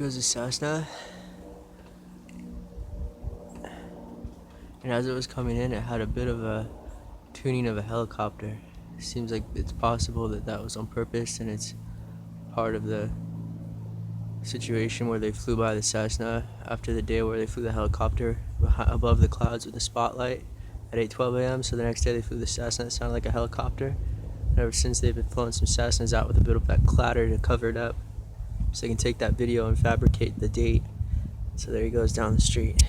goes the Cessna. And as it was coming in, it had a bit of a tuning of a helicopter. It seems like it's possible that that was on purpose, and it's part of the situation where they flew by the Cessna after the day where they flew the helicopter above the clouds with the spotlight at 8:12 a.m. So the next day they flew the Cessna. It sounded like a helicopter. And ever since, they've been flying some Cessnas out with a bit of that clatter to cover it up, so they can take that video and fabricate the date. So there he goes down the street.